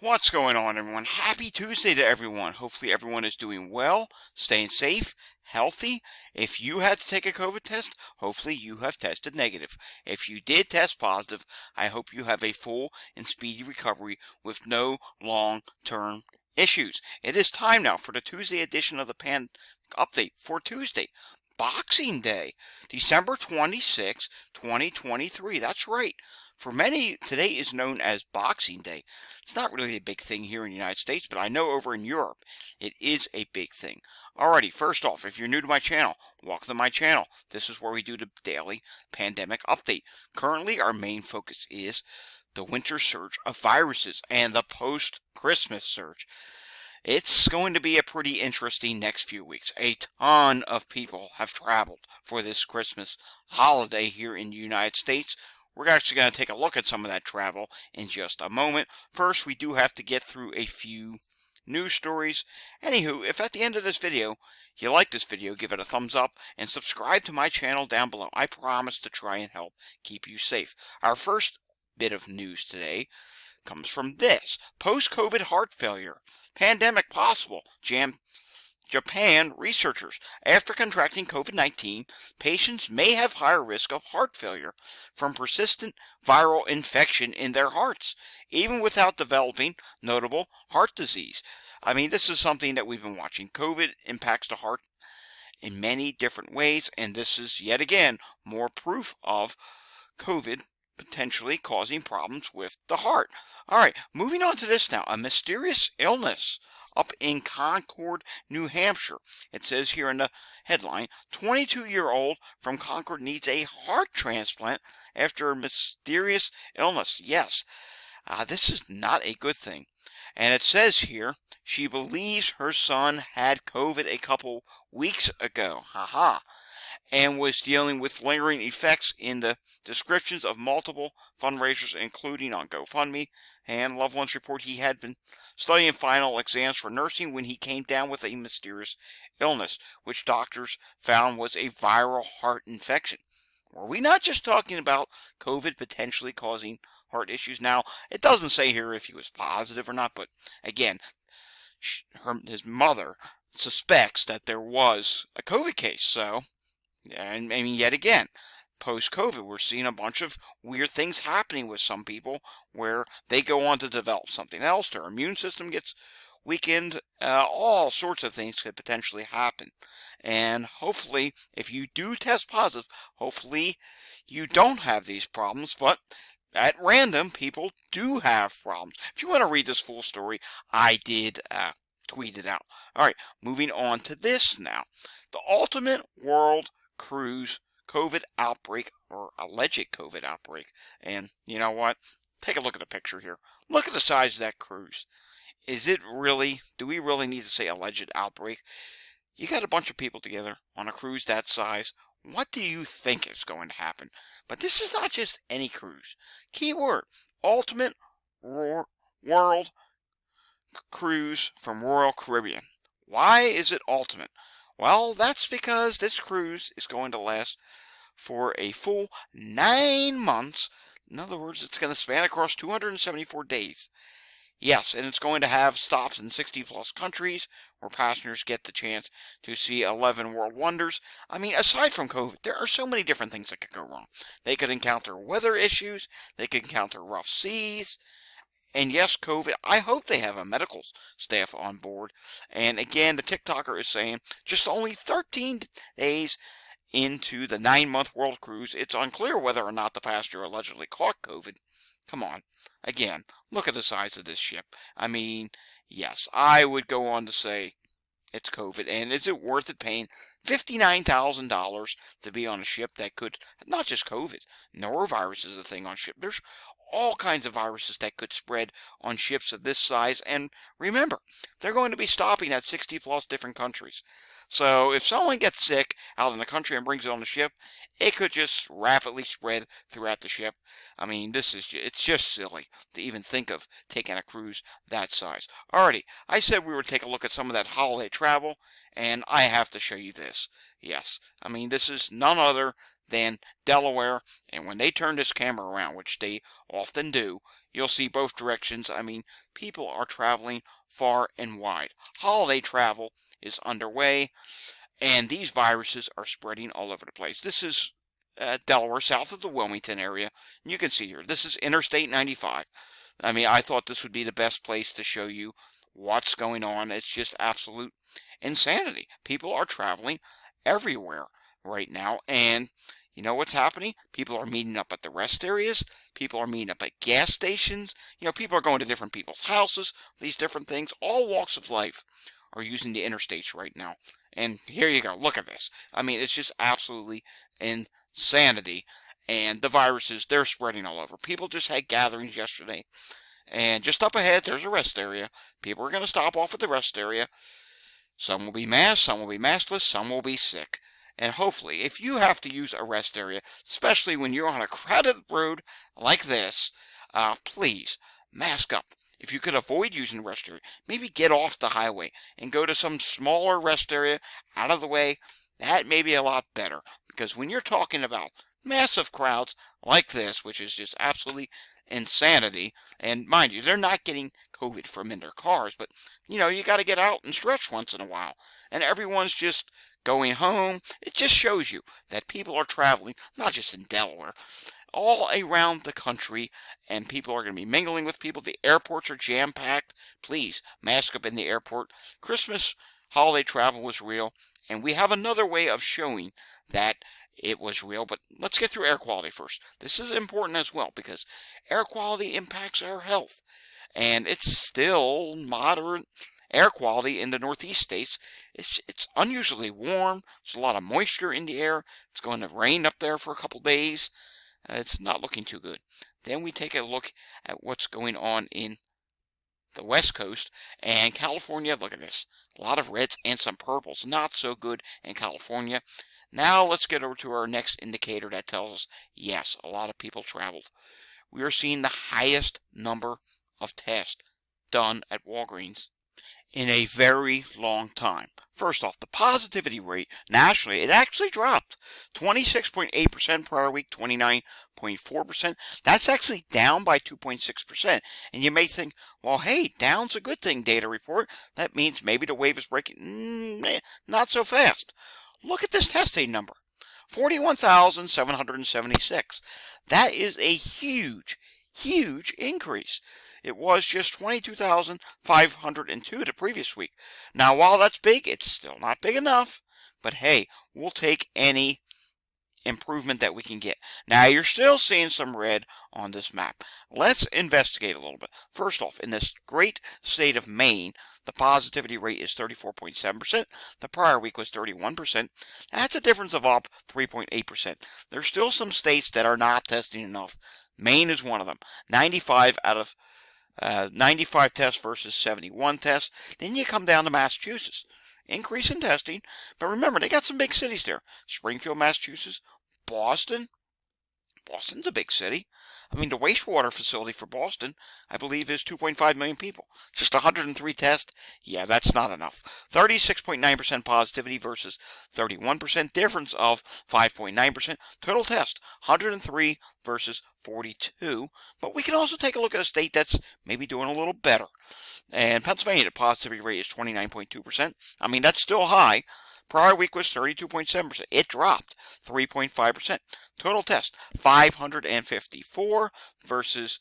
What's going on, everyone? Happy Tuesday to everyone. Hopefully everyone is doing well, staying safe, healthy. If you had to take a COVID test, hopefully you have tested negative. If you did test positive, I hope you have a full and speedy recovery with no long-term issues. It is time now for the Tuesday edition of the Pan Update for Tuesday, Boxing Day, December 26, 2023. That's right. For many, today is known as Boxing Day. It's not really a big thing here in the United States, but I know over in Europe it is a big thing. Alrighty, first off, if you're new to my channel, welcome to my channel. This is where we do the daily pandemic update. Currently, our main focus is the winter surge of viruses and the post-Christmas surge. It's going to be a pretty interesting next few weeks. A ton of people have traveled for this Christmas holiday here in the United States. We're actually going to take a look at some of that travel in just a moment. First, we do have to get through a few news stories. Anywho, if at the end of this video you like this video, give it a thumbs up and subscribe to my channel down below. I promise to try and help keep you safe. Our first bit of news today comes from this. Post-COVID heart failure. Pandemic possible. Japan researchers. After contracting COVID-19, patients may have higher risk of heart failure from persistent viral infection in their hearts, even without developing notable heart disease. I mean, this is something that we've been watching. COVID impacts the heart in many different ways, and this is yet again more proof of COVID potentially causing problems with the heart. All right, moving on to this now. A mysterious illness up in Concord, New Hampshire. It says here in the headline, 22-year-old from Concord needs a heart transplant after a mysterious illness. Yes, this is not a good thing. And it says here, she believes her son had COVID a couple weeks ago. Haha. And was dealing with lingering effects in the descriptions of multiple fundraisers, including on GoFundMe. And loved ones report he had been studying final exams for nursing when he came down with a mysterious illness, which doctors found was a viral heart infection. Were we not just talking about COVID potentially causing heart issues? Now, it doesn't say here if he was positive or not, but again, his mother suspects that there was a COVID case, so... And I mean, yet again, post-COVID, we're seeing a bunch of weird things happening with some people where they go on to develop something else. Their immune system gets weakened. All sorts of things could potentially happen. And hopefully, if you do test positive, hopefully you don't have these problems. But at random, people do have problems. If you want to read this full story, I did tweet it out. All right, moving on to this now. The ultimate world cruise COVID outbreak, or alleged COVID outbreak. And you know what? Take a look at the picture here. Look at the size of that cruise. Is it really, do we really need to say alleged outbreak? You got a bunch of people together on a cruise that size. What do you think is going to happen? But this is not just any cruise. Keyword, ultimate world cruise from Royal Caribbean. Why is it ultimate? Well, that's because this cruise is going to last for a full 9 months. In other words, it's going to span across 274 days. Yes, and it's going to have stops in 60-plus countries where passengers get the chance to see 11 world wonders. I mean, aside from COVID, there are so many different things that could go wrong. They could encounter weather issues. They could encounter rough seas. And yes, COVID, I hope they have a medical staff on board. And again, the TikToker is saying just only 13 days into the 9-month world cruise, it's unclear whether or not the passenger allegedly caught COVID. Come on. Again, look at the size of this ship. I mean, yes, I would go on to say it's COVID. And is it worth it paying $59,000 to be on a ship that could, not just COVID, norovirus is a thing on ship. There's all kinds of viruses that could spread on ships of this size. And remember, they're going to be stopping at 60-plus different countries. So if someone gets sick out in the country and brings it on the ship, it could just rapidly spread throughout the ship. I mean, it's just silly to even think of taking a cruise that size. Alrighty, I said we would take a look at some of that holiday travel, and I have to show you this. Yes, I mean, this is none other than Delaware, and when they turn this camera around, which they often do, you'll see both directions. I mean, people are traveling far and wide. Holiday travel is underway, and these viruses are spreading all over the place. This is Delaware, south of the Wilmington area. And you can see here, this is Interstate 95. I mean, I thought this would be the best place to show you what's going on. It's just absolute insanity. People are traveling everywhere right now, and you know what's happening? People are meeting up at the rest areas. People are meeting up at gas stations. You know, people are going to different people's houses, these different things. All walks of life are using the interstates right now. And here you go. Look at this. I mean, it's just absolutely insanity. And the viruses, they're spreading all over. People just had gatherings yesterday. And just up ahead, there's a rest area. People are going to stop off at the rest area. Some will be masked, some will be maskless, some will be sick. And hopefully, if you have to use a rest area, especially when you're on a crowded road like this, please mask up. If you could avoid using the rest area, maybe get off the highway and go to some smaller rest area out of the way. That may be a lot better, because when you're talking about massive crowds like this, which is just absolutely insanity, and mind you, they're not getting COVID from in their cars, but you know, you got to get out and stretch once in a while, and everyone's just going home. It just shows you that people are traveling, not just in Delaware, all around the country, and people are going to be mingling with people. The airports are jam-packed. Please, mask up in the airport. Christmas holiday travel was real, and we have another way of showing that it was real, but let's get through air quality first. This is important as well, because air quality impacts our health, and it's still moderate air quality in the northeast states. It's unusually warm. There's a lot of moisture in the air. It's going to rain up there for a couple days. It's not looking too good. Then we take a look at what's going on in the West Coast and California. Look at this. A lot of reds and some purples. Not so good in California. Now let's get over to our next indicator that tells us, yes, a lot of people traveled. We are seeing the highest number of tests done at Walgreens in a very long time. First off, the positivity rate nationally, it actually dropped 26.8% prior week, 29.4%. That's actually down by 2.6%. And you may think, well, hey, down's a good thing, data report. That means maybe the wave is breaking. Not so fast. Look at this testing number, 41,776. That is a huge, huge increase. It was just 22,502 the previous week. Now, while that's big, it's still not big enough. But hey, we'll take any improvement that we can get. Now, you're still seeing some red on this map. Let's investigate a little bit. First off, in this great state of Maine, the positivity rate is 34.7%. The prior week was 31%. That's a difference of up 3.8%. There's still some states that are not testing enough. Maine is one of them. 95 out of 95 tests versus 71 tests. Then you come down to Massachusetts. Increase in testing, but remember, they got some big cities there. Springfield, Massachusetts, Boston. Boston's a big city. I mean, the wastewater facility for Boston, I believe, is 2.5 million people. Just 103 tests? Yeah, that's not enough. 36.9% positivity versus 31%, difference of 5.9%. Total test, 103 versus 42. But we can also take a look at a state that's maybe doing a little better. And Pennsylvania, the positivity rate is 29.2%. I mean, that's still high. Prior week was 32.7%. It dropped 3.5%. Total test, 554 versus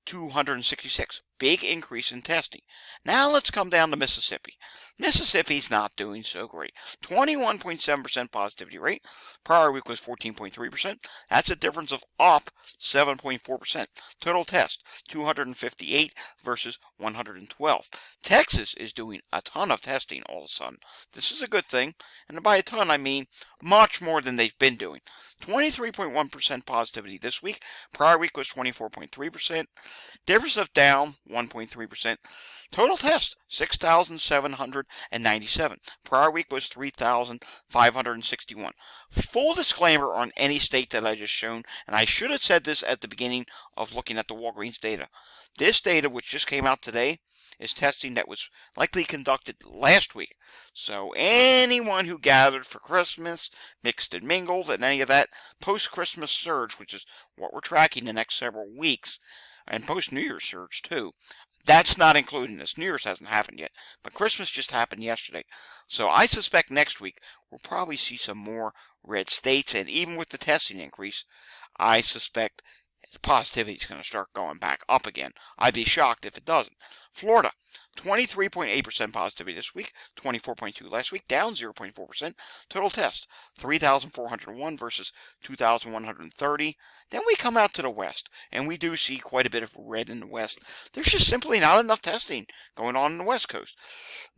266. Big increase in testing. Now let's come down to Mississippi. Mississippi's not doing so great. 21.7% positivity rate. Prior week was 14.3%. That's a difference of up 7.4%. Total test, 258 versus 112. Texas is doing a ton of testing all of a sudden. This is a good thing. And by a ton, I mean much more than they've been doing. 23.1% positivity this week. Prior week was 24.3%. Difference of down 1.3%. Total test, 6,797. Prior week was 3,561. Full disclaimer on any state that I just shown, and I should have said this at the beginning of looking at the Walgreens data. This data, which just came out today, is testing that was likely conducted last week. So anyone who gathered for Christmas, mixed and mingled, and any of that post-Christmas surge, which is what we're tracking the next several weeks, and post-New Year's surge too. That's not including this. New Year's hasn't happened yet, but Christmas just happened yesterday. So I suspect next week we'll probably see some more red states, and even with the testing increase, I suspect positivity is going to start going back up again. I'd be shocked if it doesn't. Florida, 23.8% positivity this week, 24.2% last week, down 0.4%. Total test, 3,401 versus 2,130. Then we come out to the west, and we do see quite a bit of red in the west. There's just simply not enough testing going on in the west coast.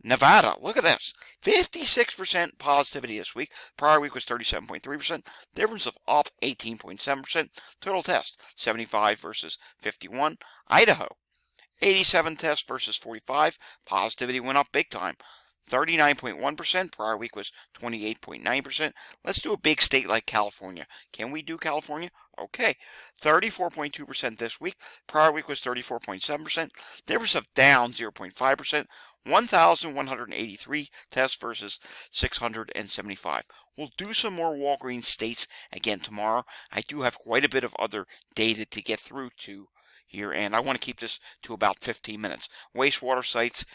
Nevada, look at this, 56% positivity this week. Prior week was 37.3%. Difference of up 18.7%. Total test, 75 versus 51. Idaho, 87 tests versus 45. Positivity went up big time. 39.1%. Prior week was 28.9%. Let's do a big state like California. Can we do California? Okay. 34.2% this week. Prior week was 34.7%. Difference of down 0.5%. 1,183 tests versus 675. We'll do some more Walgreens states again tomorrow. I do have quite a bit of other data to get through to here, and I want to keep this to about 15 minutes. Wastewater sites,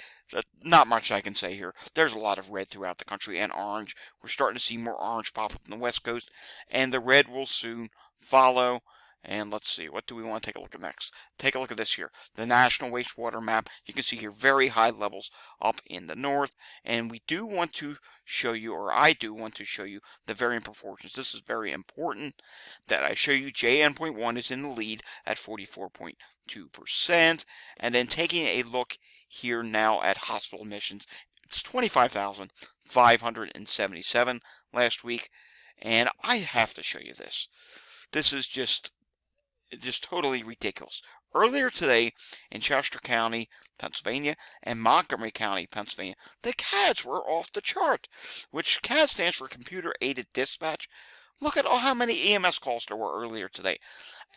not much I can say here. There's a lot of red throughout the country, and orange. We're starting to see more orange pop up on the west coast, and the red will soon follow. And let's see, what do we want to take a look at next? Take a look at this here, the national wastewater map. You can see here very high levels up in the north, and we do want to show you, or I do want to show you, the variant proportions. This is very important that I show you. JN.1 is in the lead at 44.2%, and then taking a look here now at hospital admissions, it's 25,577 last week, and I have to show you this. This is just totally ridiculous. Earlier today in Chester County, Pennsylvania, and Montgomery County, Pennsylvania, the CADs were off the chart, which CAD stands for Computer Aided Dispatch. Look at how many EMS calls there were earlier today.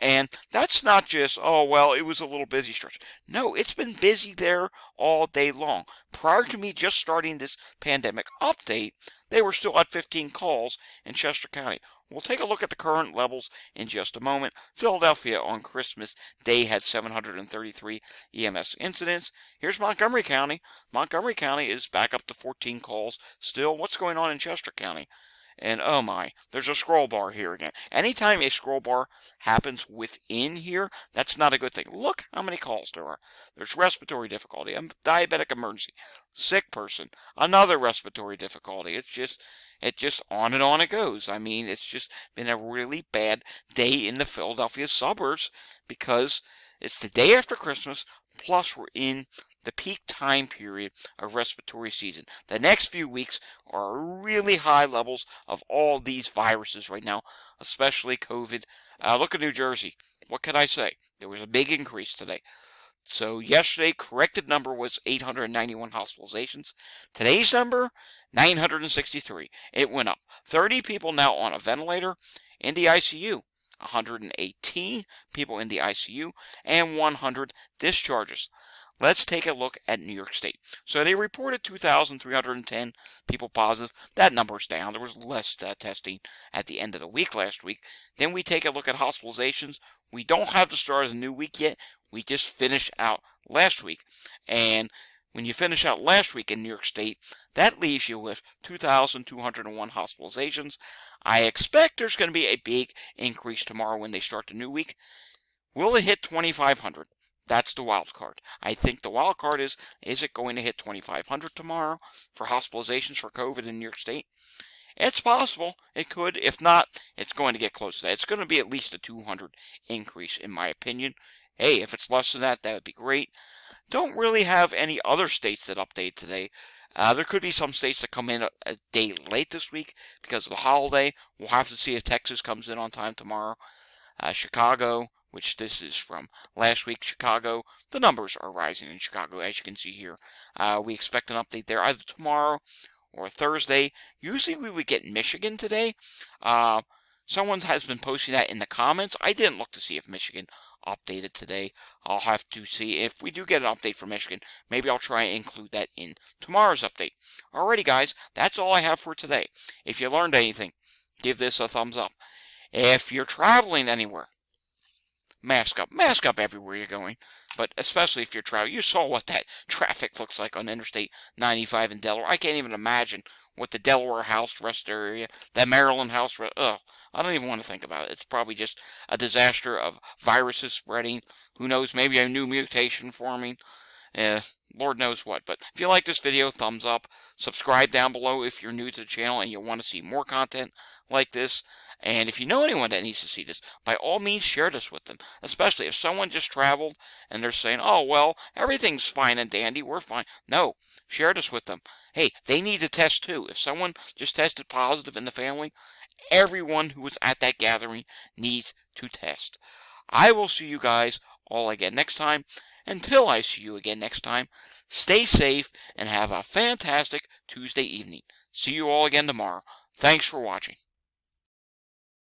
And that's not just, oh, well, it was a little busy stretch. No, it's been busy there all day long. Prior to me just starting this pandemic update, they were still at 15 calls in Chester County. We'll take a look at the current levels in just a moment. Philadelphia on Christmas Day had 733 EMS incidents. Here's Montgomery County. Montgomery County is back up to 14 calls still. What's going on in Chester County? And oh my, there's a scroll bar here again. Anytime a scroll bar happens within here, that's not a good thing. Look how many calls there are. There's respiratory difficulty, a diabetic emergency, sick person, another respiratory difficulty. It's just on and on it goes. I mean, it's just been a really bad day in the Philadelphia suburbs because it's the day after Christmas, plus we're in the peak time period of respiratory season. The next few weeks are really high levels of all these viruses right now, especially COVID. Look at New Jersey. What can I say? There was a big increase today. So yesterday, corrected number was 891 hospitalizations. Today's number, 963. It went up. 30 people now on a ventilator in the ICU. 118 people in the ICU and 100 discharges. Let's take a look at New York State. So they reported 2,310 people positive. That number's down. There was less testing at the end of the week last week. Then we take a look at hospitalizations. We don't have the start of the new week yet. We just finished out last week. And when you finish out last week in New York State, that leaves you with 2,201 hospitalizations. I expect there's going to be a big increase tomorrow when they start the new week. Will it hit 2,500? That's the wild card. I think the wild card is it going to hit 2,500 tomorrow for hospitalizations for COVID in New York State? It's possible. It could. If not, it's going to get close to that. It's going to be at least a 200 increase, in my opinion. Hey, if it's less than that, that would be great. Don't really have any other states that update today. There could be some states that come in a day late this week because of the holiday. We'll have to see if Texas comes in on time tomorrow. Chicago, which this is from last week, Chicago, the numbers are rising in Chicago, as you can see here. We expect an update there either tomorrow or Thursday. Usually we would get Michigan today. Someone has been posting that in the comments. I didn't look to see if Michigan updated today. I'll have to see if we do get an update from Michigan. Maybe I'll try and include that in tomorrow's update. Alrighty, guys, that's all I have for today. If you learned anything, give this a thumbs up. If you're traveling anywhere, mask up. Mask up everywhere you're going, but especially if you're traveling. You saw what that traffic looks like on Interstate 95 in Delaware. I can't even imagine what the Delaware house rest area, that Maryland house rest, ugh, I don't even want to think about it. It's probably just a disaster of viruses spreading. Who knows, maybe a new mutation forming. Lord knows what. But if you like this video, thumbs up. Subscribe down below if you're new to the channel and you want to see more content like this. And if you know anyone that needs to see this, by all means share this with them. Especially if someone just traveled and they're saying, oh, well, everything's fine and dandy, we're fine. No, share this with them. Hey, they need to test too. If someone just tested positive in the family, everyone who was at that gathering needs to test. I will see you guys all again next time. Until I see you again next time, stay safe and have a fantastic Tuesday evening. See you all again tomorrow. Thanks for watching.